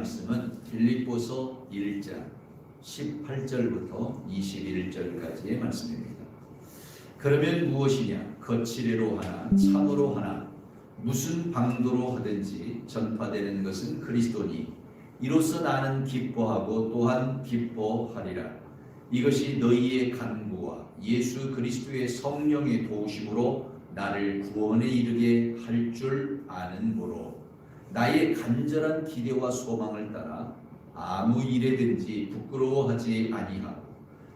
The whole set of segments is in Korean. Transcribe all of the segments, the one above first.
말씀은 빌립보서 1장 18절부터 21절까지의 말씀입니다. 그러면 무엇이냐? 거칠애로 하나 참으로 하나 무슨 방도로 하든지 전파되는 것은 그리스도니 이로써 나는 기뻐하고 또한 기뻐하리라. 이것이 너희의 간구와 예수 그리스도의 성령의 도우심으로 나를 구원에 이르게 할 줄 아는므로 나의 간절한 기대와 소망을 따라 아무 일에든지 부끄러워하지 아니하고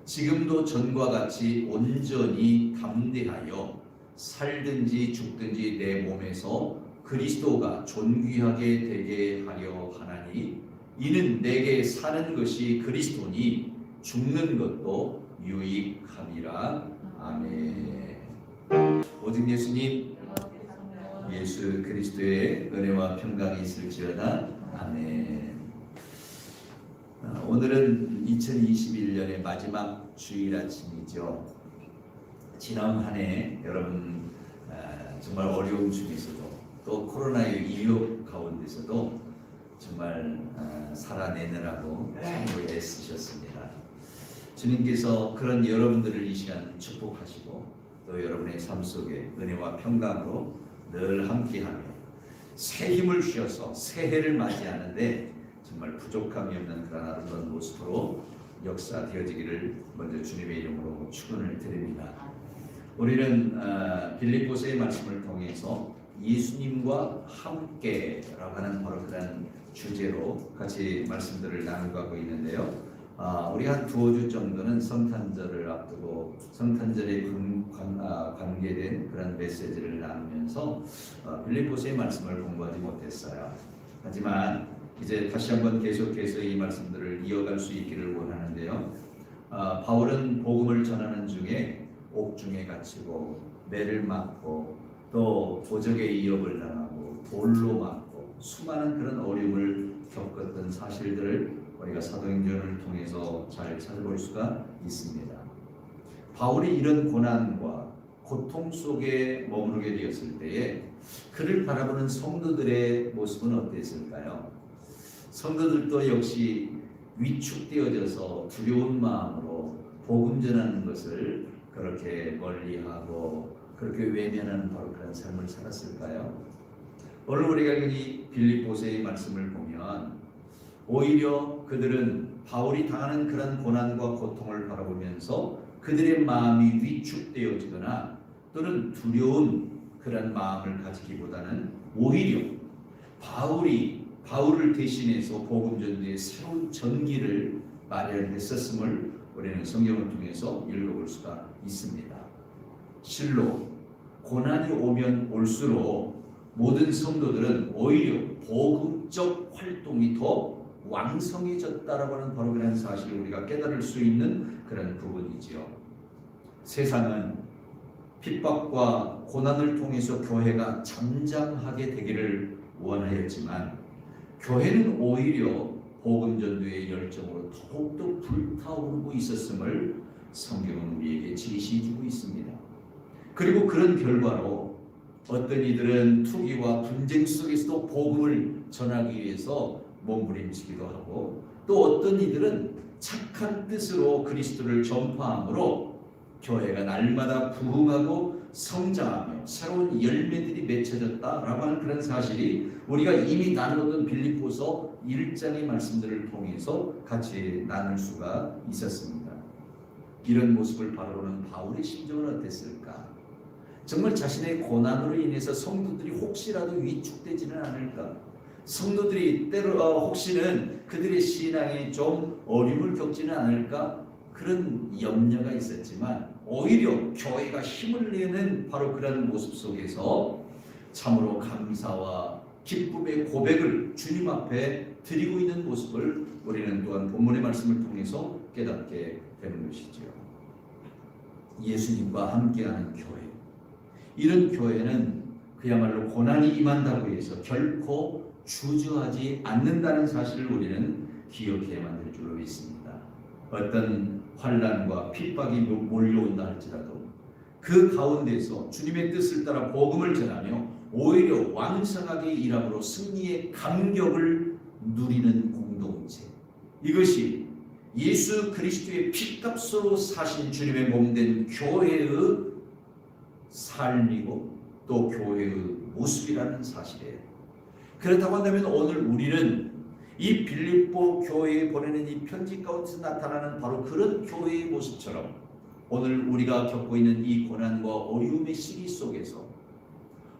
지금도 전과 같이 온전히 담대하여 살든지 죽든지 내 몸에서 그리스도가 존귀하게 되게 하려 하나니 이는 내게 사는 것이 그리스도니 죽는 것도 유익함이라. 아멘. 오직 예수님, 예수 그리스도의 은혜와 평강이 있을지어다. 아멘. 오늘은 2021년의 마지막 주일 아침이죠. 지난 한 해 여러분 정말 어려움 중에서도 또 코로나의 위협 가운데서도 정말 살아내느라고 참으로 애쓰셨습니다. 주님께서 그런 여러분들을 이 시간 축복하시고 또 여러분의 삶 속에 은혜와 평강으로 늘 함께하며 새 힘을 주셔서 새해를 맞이하는데 정말 부족함이 없는 그런 아름다운 모습으로 역사되어지기를 먼저 주님의 이름으로 축원을 드립니다. 우리는 빌립보서의 말씀을 통해서 예수님과 함께라고 하는 바로 그런 주제로 같이 말씀들을 나누고 있는데요. 우리 한 두어 주 정도는 성탄절을 앞두고 성탄절에 관계된 그런 메시지를 나누면서 빌립보서의 말씀을 공부하지 못했어요. 하지만 이제 다시 한번 계속해서 이 말씀들을 이어갈 수 있기를 원하는데요. 바울은 복음을 전하는 중에 옥중에 갇히고 매를 맞고 또 도적의 위협을 당하고 돌로 맞고 수많은 그런 어려움을 겪었던 사실들을 우리가 사도행전을 통해서 잘 찾아볼 수가 있습니다. 바울이 이런 고난과 고통 속에 머무르게 되었을 때에 그를 바라보는 성도들의 모습은 어땠을까요? 성도들도 역시 위축되어져서 두려운 마음으로 복음 전하는 것을 그렇게 멀리하고 그렇게 외면하는 바로 그런 삶을 살았을까요? 오늘 우리가 이 빌립보서의 말씀을 보면 오히려 그들은 바울이 당하는 그런 고난과 고통을 바라보면서 그들의 마음이 위축되어지거나 또는 두려운 그런 마음을 가지기보다는 오히려 바울을 대신해서 복음 전도의 새로운 전기를 마련했었음을 우리는 성경을 통해서 읽어볼 수가 있습니다. 실로 고난이 오면 올수록 모든 성도들은 오히려 복음적 활동이 더 왕성해졌다라고 하는 바로 그런 사실을 우리가 깨달을 수 있는 그런 부분이지요. 세상은 핍박과 고난을 통해서 교회가 잠잠하게 되기를 원하였지만 교회는 오히려 복음 전도의 열정으로 더욱더 불타오르고 있었음을 성경은 우리에게 제시해주고 있습니다. 그리고 그런 결과로 어떤 이들은 투기와 분쟁 속에서도 복음을 전하기 위해서 몸부림치기도 하고 또 어떤 이들은 착한 뜻으로 그리스도를 전파함으로 교회가 날마다 부흥하고 성장하며 새로운 열매들이 맺혀졌다라고 하는 그런 사실이 우리가 이미 나누었던 빌립보서 1장의 말씀들을 통해서 같이 나눌 수가 있었습니다. 이런 모습을 바라보는 바울의 심정은 어땠을까? 정말 자신의 고난으로 인해서 성도들이 혹시라도 위축되지는 않을까? 성도들이 때로 혹시는 그들의 신앙에 좀 어려움을 겪지는 않을까? 그런 염려가 있었지만 오히려 교회가 힘을 내는 바로 그런 모습 속에서 참으로 감사와 기쁨의 고백을 주님 앞에 드리고 있는 모습을 우리는 또한 본문의 말씀을 통해서 깨닫게 되는 것이죠. 예수님과 함께하는 교회, 이런 교회는 그야말로 고난이 임한다고 해서 결코 주저하지 않는다는 사실을 우리는 기억해야만 될 줄로 믿습니다. 어떤 환난과 핍박이 몰려온다 할지라도 그 가운데서 주님의 뜻을 따라 복음을 전하며 오히려 왕성하게 일함으로 승리의 감격을 누리는 공동체, 이것이 예수 그리스도의 피값으로 사신 주님의 몸된 교회의 삶이고 또 교회의 모습이라는 사실이에요. 그렇다고 한다면 오늘 우리는 이 빌립보 교회에 보내는 이 편지 가운데서 나타나는 바로 그런 교회의 모습처럼 오늘 우리가 겪고 있는 이 고난과 어려움의 시기 속에서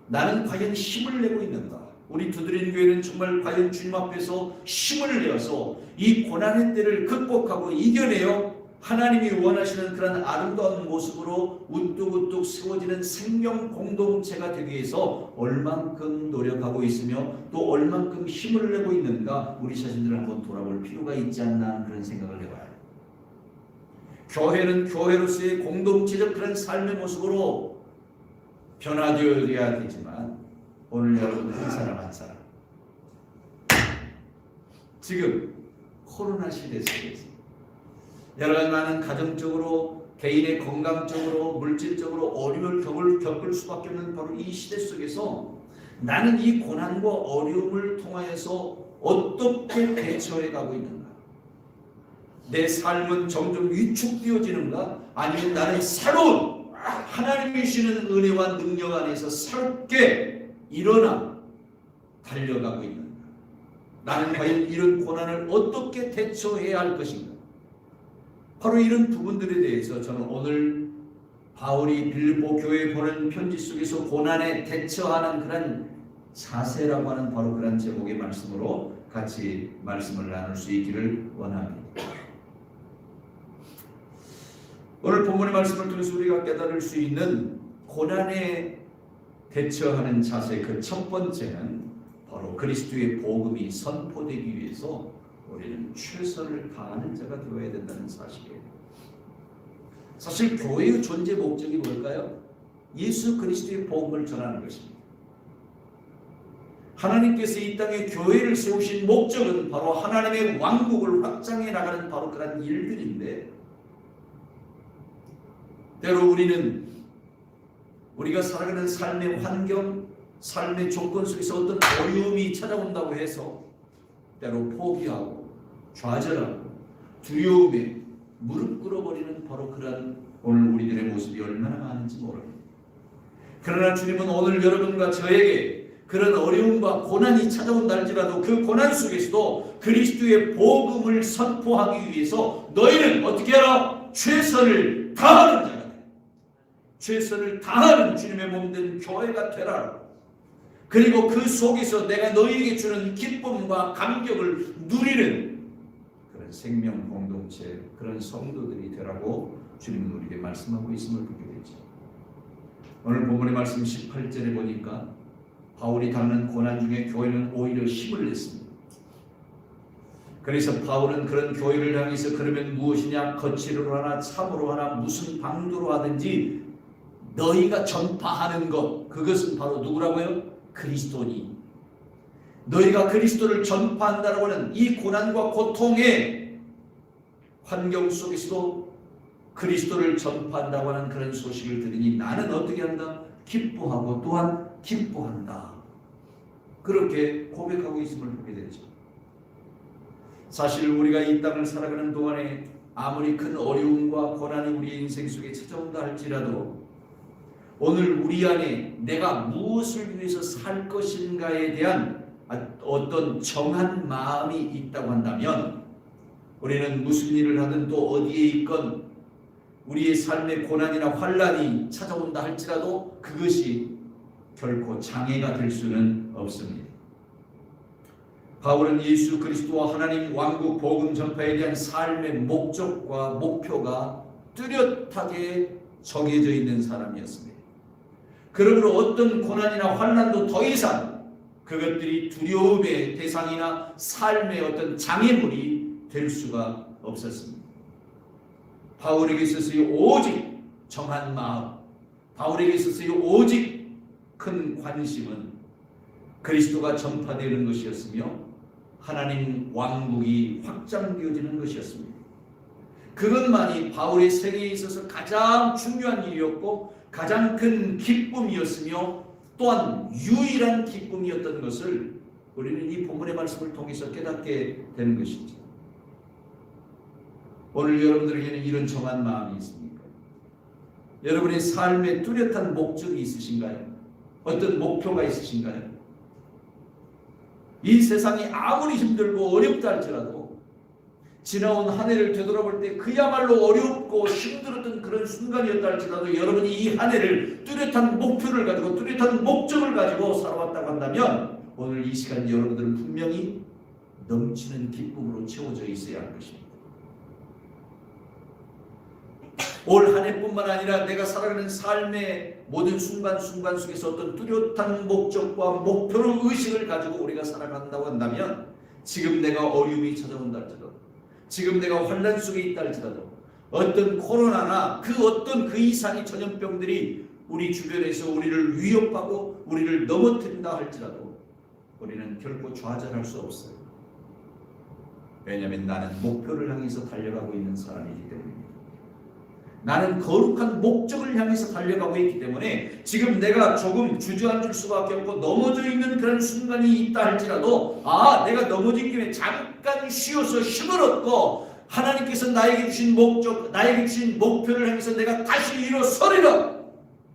나는 과연 힘을 내고 있는가? 우리 두드린 교회는 정말 과연 주님 앞에서 힘을 내어서 이 고난의 때를 극복하고 이겨내어 하나님이 원하시는 그런 아름다운 모습으로 우뚝우뚝 세워지는 생명 공동체가 되기 위해서 얼만큼 노력하고 있으며 또 얼만큼 힘을 내고 있는가 우리 자신들을 한번 돌아볼 필요가 있지 않나 그런 생각을 해봐요. 교회는 교회로서의 공동체적 그런 삶의 모습으로 변화되어야 되지만 오늘 여러분 한 사람 한 사람 지금 코로나 시대 속에서 여러 가지 많은 가정적으로 개인의 건강적으로 물질적으로 어려움을 겪을 수밖에 없는 바로 이 시대 속에서 나는 이 고난과 어려움을 통하여서 어떻게 대처해 가고 있는가? 내 삶은 점점 위축되어지는가? 아니면 나는 새로운 하나님이 주시는 은혜와 능력 안에서 새롭게 일어나 달려가고 있는가? 나는 과연 이런 고난을 어떻게 대처해야 할 것인가? 바로 이런 부분들에 대해서 저는 오늘 바울이 빌립보 교회에 보낸 편지 속에서 고난에 대처하는 그런 자세라고 하는 바로 그런 제목의 말씀으로 같이 말씀을 나눌 수 있기를 원합니다. 오늘 본문의 말씀을 통해서 우리가 깨달을 수 있는 고난에 대처하는 자세 그 첫 번째는 바로 그리스도의 복음이 선포되기 위해서 우리는 최선을 다하는 자가 되어야 된다는 사실이에요. 사실 교회의 존재 목적이 뭘까요? 예수 그리스도의 복음을 전하는 것입니다. 하나님께서 이 땅에 교회를 세우신 목적은 바로 하나님의 왕국을 확장해 나가는 바로 그런 일들인데 때로 우리는 우리가 살아가는 삶의 환경, 삶의 조건 속에서 어떤 어려움이 찾아온다고 해서 때로 포기하고 좌절하고 두려움에 무릎 꿇어버리는 바로 그런 오늘 우리들의 모습이 얼마나 많은지 모릅니다. 그러나 주님은 오늘 여러분과 저에게 그런 어려움과 고난이 찾아온다 할지라도 그 고난 속에서도 그리스도의 복음을 선포하기 위해서 너희는 어떻게 하라? 최선을 다하는 자가 돼. 최선을 다하는 주님의 몸된 교회가 되라. 그리고 그 속에서 내가 너희에게 주는 기쁨과 감격을 누리는 그런 생명 공동체, 그런 성도들이 되라고 주님은 우리에게 말씀하고 있음을 보게 되죠. 오늘 본문의 말씀 18절에 보니까 바울이 당하는 고난 중에 교회는 오히려 힘을 냈습니다. 그래서 바울은 그런 교회를 향해서 그러면 무엇이냐? 거칠으로 하나 참으로 하나 무슨 방도로 하든지 너희가 전파하는 것, 그것은 바로 누구라고요? 그리스도니. 너희가 그리스도를 전파한다라고 하는 이 고난과 고통의 환경 속에서도 그리스도를 전파한다고 하는 그런 소식을 들으니 나는 어떻게 한다? 기뻐하고 또한 기뻐한다. 그렇게 고백하고 있음을 보게 되죠. 사실 우리가 이 땅을 살아가는 동안에 아무리 큰 어려움과 고난이 우리 인생 속에 찾아온다 할지라도 오늘 우리 안에 내가 무엇을 위해서 살 것인가에 대한 어떤 정한 마음이 있다고 한다면 우리는 무슨 일을 하든 또 어디에 있건 우리의 삶의 고난이나 환난이 찾아온다 할지라도 그것이 결코 장애가 될 수는 없습니다. 바울은 예수 그리스도와 하나님 왕국 복음 전파에 대한 삶의 목적과 목표가 뚜렷하게 정해져 있는 사람이었습니다. 그러므로 어떤 고난이나 환난도 더 이상 그것들이 두려움의 대상이나 삶의 어떤 장애물이 될 수가 없었습니다. 바울에게 있어서의 오직 정한 마음, 바울에게 있어서의 오직 큰 관심은 그리스도가 전파되는 것이었으며 하나님 왕국이 확장되어지는 것이었습니다. 그것만이 바울의 생애에 있어서 가장 중요한 일이었고 가장 큰 기쁨이었으며 또한 유일한 기쁨이었던 것을 우리는 이 본문의 말씀을 통해서 깨닫게 되는 것이죠. 오늘 여러분들에게는 이런 정한 마음이 있습니까? 여러분의 삶에 뚜렷한 목적이 있으신가요? 어떤 목표가 있으신가요? 이 세상이 아무리 힘들고 어렵다 할지라도 지나온 한 해를 되돌아볼 때 그야말로 어렵고 힘들었던 그런 순간이었다 할지라도 여러분이 이 한 해를 뚜렷한 목표를 가지고 뚜렷한 목적을 가지고 살아왔다고 한다면 오늘 이 시간 여러분들은 분명히 넘치는 기쁨으로 채워져 있어야 할 것입니다. 올 한 해뿐만 아니라 내가 살아가는 삶의 모든 순간순간 속에서 어떤 뚜렷한 목적과 목표를 의식을 가지고 우리가 살아간다고 한다면 지금 내가 어려움이 찾아온다 할지라도 지금 내가 환난 속에 있다 할지라도 어떤 코로나나 그 어떤 그 이상의 전염병들이 우리 주변에서 우리를 위협하고 우리를 넘어뜨린다 할지라도 우리는 결코 좌절할 수 없어요. 왜냐하면 나는 목표를 향해서 달려가고 있는 사람이기 때문입니다. 나는 거룩한 목적을 향해서 달려가고 있기 때문에 지금 내가 조금 주저앉을 수밖에 없고 넘어져 있는 그런 순간이 있다 할지라도 내가 넘어진 김에 잠깐 쉬어서 힘을 얻고 하나님께서 나에게 주신 목적, 나에게 주신 목표를 향해서 내가 다시 일어서리라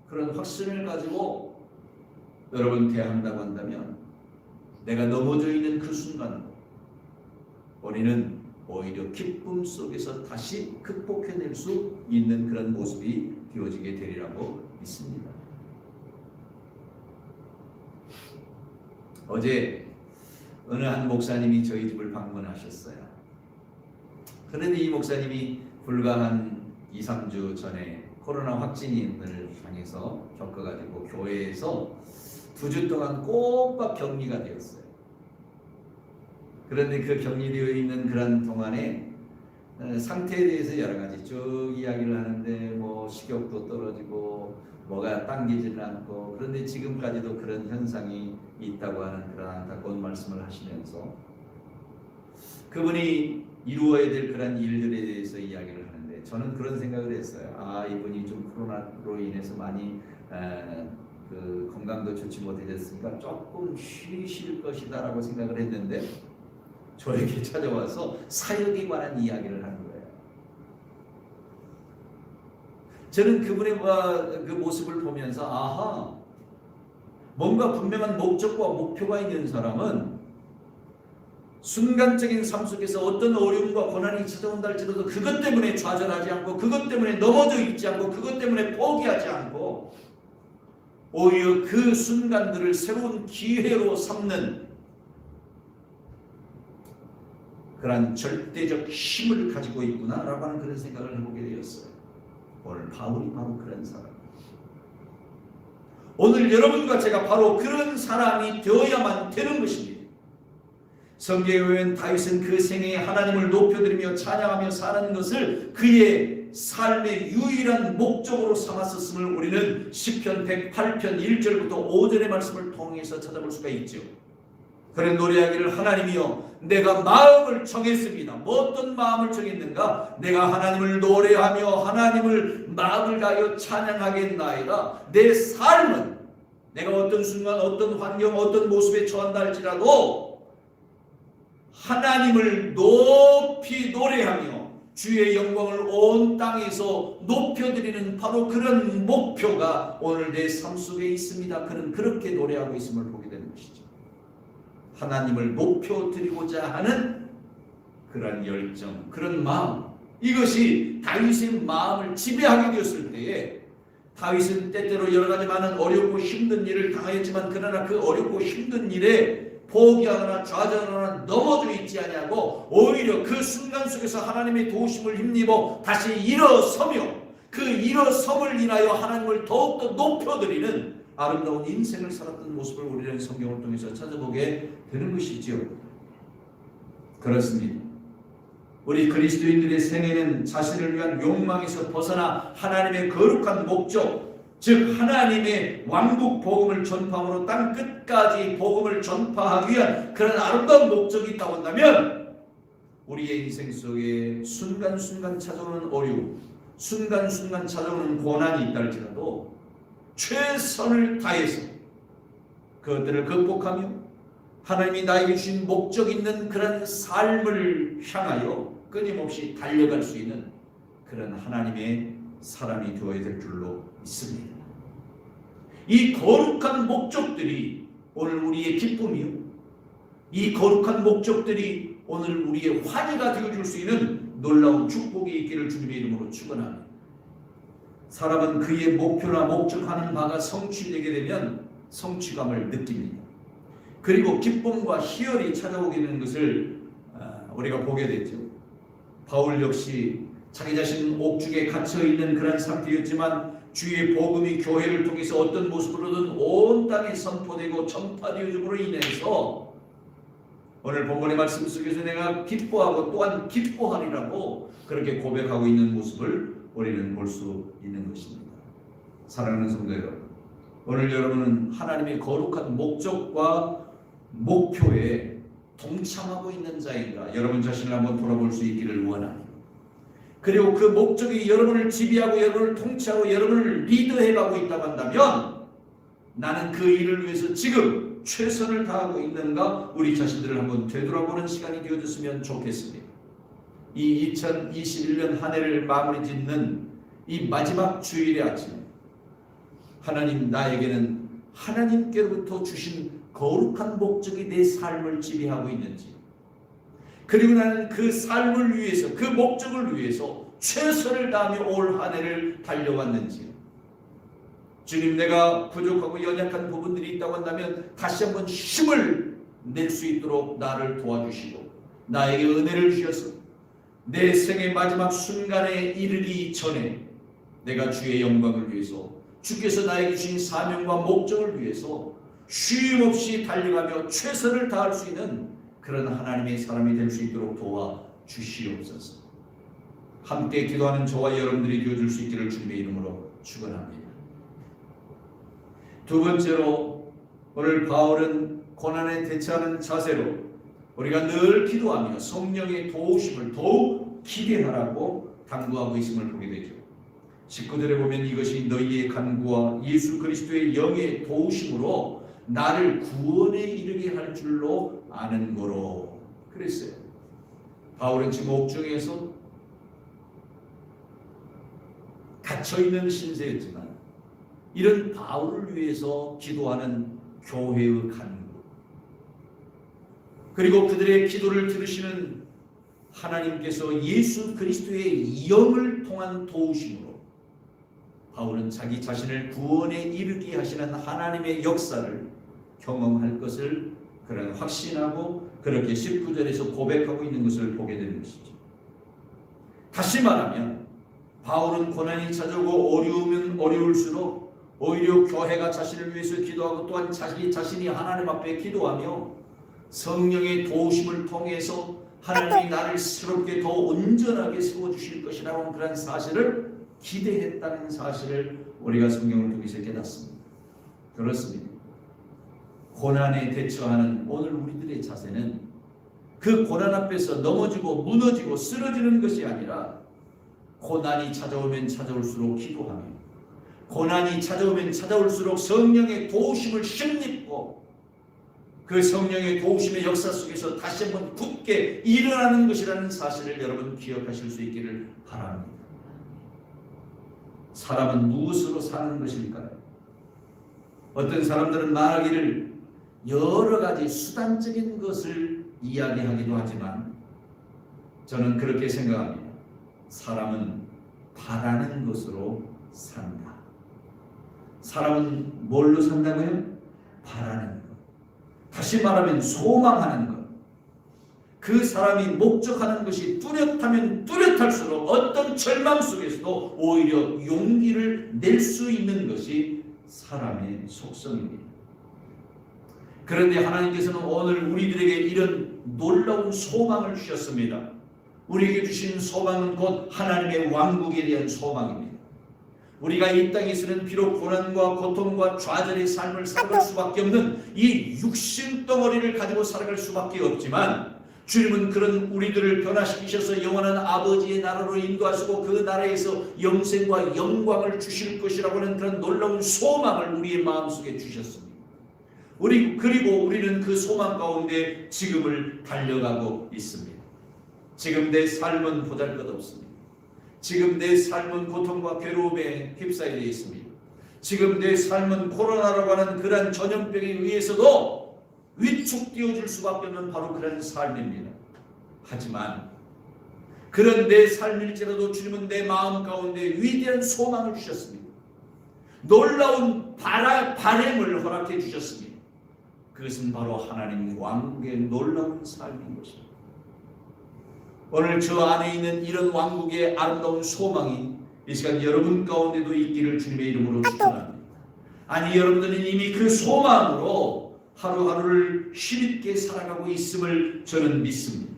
그런 확신을 가지고 여러분 대한다고 한다면 내가 넘어져 있는 그 순간 우리는 오히려 기쁨 속에서 다시 극복해낼 수 있는 그런 모습이 되어지게 되리라고 믿습니다. 어제 어느 한 목사님이 저희 집을 방문하셨어요. 그런데 이 목사님이 불과 한 2, 3주 전에 코로나 확진인을 향해서 겪어가지고 교회에서 2주 동안 꼬박 격리가 되었어요. 그런데 그 격리되어 있는 그런 동안에 상태에 대해서 여러 가지 쭉 이야기를 하는데 뭐 식욕도 떨어지고 뭐가 당기지는 않고 그런데 지금까지도 그런 현상이 있다고 하는 그런 안타까운 말씀을 하시면서 그분이 이루어야 될 그런 일들에 대해서 이야기를 하는데 저는 그런 생각을 했어요. 이분이 좀 코로나로 인해서 많이 그 건강도 좋지 못해졌으니까 조금 쉬실 것이다 라고 생각을 했는데 저에게 찾아와서 사역에 관한 이야기를 하는 거예요. 저는 그분의 그 모습을 보면서 뭔가 분명한 목적과 목표가 있는 사람은 순간적인 삶 속에서 어떤 어려움과 고난이 찾아온다 할지라도 그것 때문에 좌절하지 않고 그것 때문에 넘어져 있지 않고 그것 때문에 포기하지 않고 오히려 그 순간들을 새로운 기회로 삼는 그런 절대적 힘을 가지고 있구나라고 하는 그런 생각을 해보게 되었어요. 오늘 바울이 바로 그런 사람. 오늘 여러분과 제가 바로 그런 사람이 되어야만 되는 것입니다. 성경에 보면 다윗은 그 생애에 하나님을 높여드리며 찬양하며 사는 것을 그의 삶의 유일한 목적으로 삼았었음을 우리는 시편 108편 1절부터 5절의 말씀을 통해서 찾아볼 수가 있죠. 그런 노래하기를 하나님이여 내가 마음을 정했습니다. 뭐 어떤 마음을 정했는가? 내가 하나님을 노래하며 하나님을 마음을 다하여 찬양하겠나이다. 내 삶은 내가 어떤 순간 어떤 환경 어떤 모습에 처한다 할지라도 하나님을 높이 노래하며 주의 영광을 온 땅에서 높여드리는 바로 그런 목표가 오늘 내 삶 속에 있습니다. 그는 그렇게 노래하고 있음을 보게 되는 것이죠. 하나님을 높여드리고자 하는 그런 열정, 그런 마음, 이것이 다윗의 마음을 지배하게 되었을 때에 다윗은 때때로 여러 가지 많은 어렵고 힘든 일을 당하였지만 그러나 그 어렵고 힘든 일에 포기하거나 좌절하거나 넘어져 있지 아니하고 오히려 그 순간 속에서 하나님의 도우심을 힘입어 다시 일어서며 그 일어섬을 인하여 하나님을 더욱더 높여드리는 아름다운 인생을 살았던 모습을 우리는 성경을 통해서 찾아보게 되는 것이지요. 그렇습니다. 우리 그리스도인들의 생애는 자신을 위한 욕망에서 벗어나 하나님의 거룩한 목적, 즉 하나님의 왕국 복음을 전파함으로 땅 끝까지 복음을 전파하기 위한 그런 아름다운 목적이 있다고 한다면 우리의 인생 속에 순간순간 찾아오는 어려움, 순간순간 찾아오는 고난이 있다 할지라도 최선을 다해서 그것들을 극복하며 하나님이 나에게 주신 목적 있는 그런 삶을 향하여 끊임없이 달려갈 수 있는 그런 하나님의 사람이 되어야 될 줄로 믿습니다. 이 거룩한 목적들이 오늘 우리의 기쁨이요, 이 거룩한 목적들이 오늘 우리의 환희가 되어줄 수 있는 놀라운 축복이 있기를 주님의 이름으로 축원합니다. 사람은 그의 목표나 목적하는 바가 성취되게 되면 성취감을 느낍니다. 그리고 기쁨과 희열이 찾아오게 되는 것을 우리가 보게 됐죠. 바울 역시 자기 자신 옥중에 갇혀있는 그런 상태였지만 주의 복음이 교회를 통해서 어떤 모습으로든 온 땅에 선포되고 전파되어짐으로 인해서 오늘 본문의 말씀 속에서 내가 기뻐하고 또한 기뻐하리라고 그렇게 고백하고 있는 모습을 우리는 볼 수 있는 것입니다. 사랑하는 성도 여러분, 오늘 여러분은 하나님의 거룩한 목적과 목표에 동참하고 있는 자인가 여러분 자신을 한번 돌아볼 수 있기를 원합니다. 그리고 그 목적이 여러분을 지배하고 여러분을 통치하고 여러분을 리드해가고 있다고 한다면 나는 그 일을 위해서 지금 최선을 다하고 있는가 우리 자신들을 한번 되돌아보는 시간이 되어졌으면 좋겠습니다. 이 2021년 한 해를 마무리 짓는 이 마지막 주일의 아침, 하나님 나에게는 하나님께로부터 주신 거룩한 목적이 내 삶을 지배하고 있는지, 그리고 나는 그 삶을 위해서 그 목적을 위해서 최선을 다하며 올 한 해를 달려왔는지, 주님 내가 부족하고 연약한 부분들이 있다고 한다면 다시 한번 힘을 낼 수 있도록 나를 도와주시고 나에게 은혜를 주셔서 내 생의 마지막 순간에 이르기 전에 내가 주의 영광을 위해서 주께서 나에게 주신 사명과 목적을 위해서 쉼없이 달려가며 최선을 다할 수 있는 그런 하나님의 사람이 될 수 있도록 도와주시옵소서. 함께 기도하는 저와 여러분들이 되어줄 수 있기를 주님의 이름으로 축원합니다. 두 번째로 오늘 바울은 고난에 대처하는 자세로 우리가 늘 기도하며 성령의 도우심을 더욱 기대하라고 당부하고 있음을 보게 되죠. 19절에 보면 이것이 너희의 간구와 예수 그리스도의 영의 도우심으로 나를 구원에 이르게 할 줄로 아는 거로 그랬어요. 바울은 지금 옥중에서 갇혀있는 신세였지만 이런 바울을 위해서 기도하는 교회의 간구, 그리고 그들의 기도를 들으시는 하나님께서 예수 그리스도의 영을 통한 도우심으로 바울은 자기 자신을 구원에 이르게 하시는 하나님의 역사를 경험할 것을 그런 확신하고 그렇게 19절에서 고백하고 있는 것을 보게 되는 것이죠. 다시 말하면 바울은 고난이 찾아오고 어려우면 어려울수록 오히려 교회가 자신을 위해서 기도하고 또한 자기 자신이 하나님 앞에 기도하며 성령의 도우심을 통해서 하나님이 나를 새롭게 더 온전하게 세워주실 것이라는 그런 사실을 기대했다는 사실을 우리가 성경을 통해서 깨닫습니다. 그렇습니다. 고난에 대처하는 오늘 우리들의 자세는 그 고난 앞에서 넘어지고 무너지고 쓰러지는 것이 아니라 고난이 찾아오면 찾아올수록 기도하며 고난이 찾아오면 찾아올수록 성령의 도우심을 힘입고 그 성령의 도우심의 역사 속에서 다시 한번 굳게 일어나는 것이라는 사실을 여러분 기억하실 수 있기를 바랍니다. 사람은 무엇으로 사는 것일까요? 어떤 사람들은 말하기를 여러 가지 수단적인 것을 이야기하기도 하지만 저는 그렇게 생각합니다. 사람은 바라는 것으로 산다. 사람은 뭘로 산다고요? 바라는 것. 다시 말하면 소망하는 것. 그 사람이 목적하는 것이 뚜렷하면 뚜렷할수록 어떤 절망 속에서도 오히려 용기를 낼 수 있는 것이 사람의 속성입니다. 그런데 하나님께서는 오늘 우리들에게 이런 놀라운 소망을 주셨습니다. 우리에게 주신 소망은 곧 하나님의 왕국에 대한 소망입니다. 우리가 이 땅에서는 비록 고난과 고통과 좌절의 삶을 살아갈 수밖에 없는 이 육신 덩어리를 가지고 살아갈 수밖에 없지만 주님은 그런 우리들을 변화시키셔서 영원한 아버지의 나라로 인도하시고 그 나라에서 영생과 영광을 주실 것이라고 하는 그런 놀라운 소망을 우리의 마음속에 주셨습니다. 그리고 우리는 그 소망 가운데 지금을 달려가고 있습니다. 지금 내 삶은 보잘것없습니다. 지금 내 삶은 고통과 괴로움에 휩싸여 있습니다. 지금 내 삶은 코로나라고 하는 그러한 전염병에 의해서도 위축되어질 수밖에 없는 바로 그런 삶입니다. 하지만 그런 내 삶일지라도 주님은 내 마음 가운데 위대한 소망을 주셨습니다. 놀라운 바램을 허락해 주셨습니다. 그것은 바로 하나님 왕국의 놀라운 삶인 것입니다. 오늘 저 안에 있는 이런 왕국의 아름다운 소망이 이 시간 여러분 가운데도 있기를 주님의 이름으로 축원합니다. 아니, 여러분들은 이미 그 소망으로 하루하루를 힘있게 살아가고 있음을 저는 믿습니다.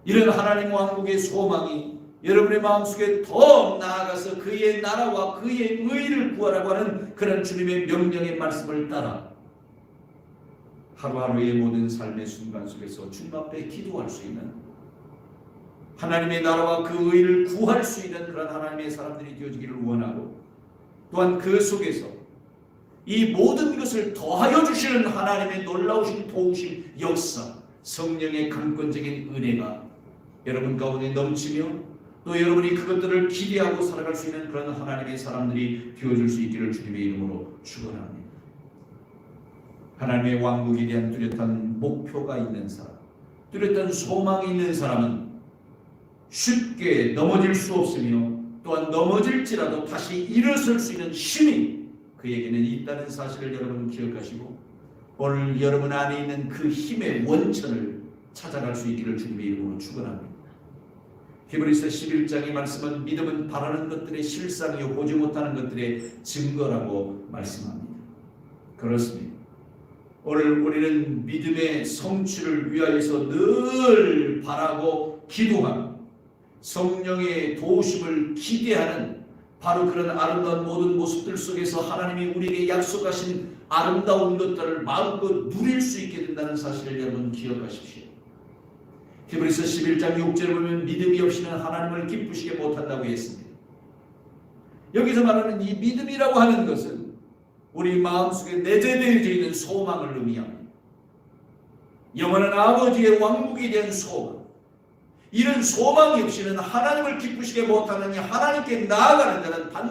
이런 하나님 왕국의 소망이 여러분의 마음속에 더 나아가서 그의 나라와 그의 의를 구하라고 하는 그런 주님의 명령의 말씀을 따라 하루하루의 모든 삶의 순간 속에서 주님 앞에 기도할 수 있는, 하나님의 나라와 그 의를 구할 수 있는 그런 하나님의 사람들이 되어지기를 원하고, 또한 그 속에서 이 모든 것을 더하여 주시는 하나님의 놀라우신 도우심 역사, 성령의 강권적인 은혜가 여러분 가운데 넘치며 또 여러분이 그것들을 기대하고 살아갈 수 있는 그런 하나님의 사람들이 되어줄 수 있기를 주님의 이름으로 축원합니다. 하나님의 왕국에 대한 뚜렷한 목표가 있는 사람, 뚜렷한 소망이 있는 사람은 쉽게 넘어질 수 없으며 또한 넘어질지라도 다시 일어설 수 있는 힘이 그에게는 있다는 사실을 여러분 기억하시고, 오늘 여러분 안에 있는 그 힘의 원천을 찾아갈 수 있기를 주님의 이름으로 축원합니다. 히브리서 11장의 말씀은 믿음은 바라는 것들의 실상이요 보지 못하는 것들의 증거라고 말씀합니다. 그렇습니다. 오늘 우리는 믿음의 성취를 위하여서 늘 바라고 기도하며 성령의 도우심을 기대하는 바로 그런 아름다운 모든 모습들 속에서 하나님이 우리에게 약속하신 아름다운 것들을 마음껏 누릴 수 있게 된다는 사실을 여러분 기억하십시오. 히브리서 11장 6절을 보면 믿음이 없이는 하나님을 기쁘시게 못한다고 했습니다. 여기서 말하는 이 믿음이라고 하는 것은 우리 마음속에 내재되어져 있는 소망을 의미합니다. 영원한 아버지의 왕국에 대한 소망, 이런 소망이 없이는 하나님을 기쁘시게 못하느니 하나님께 나아가는 자는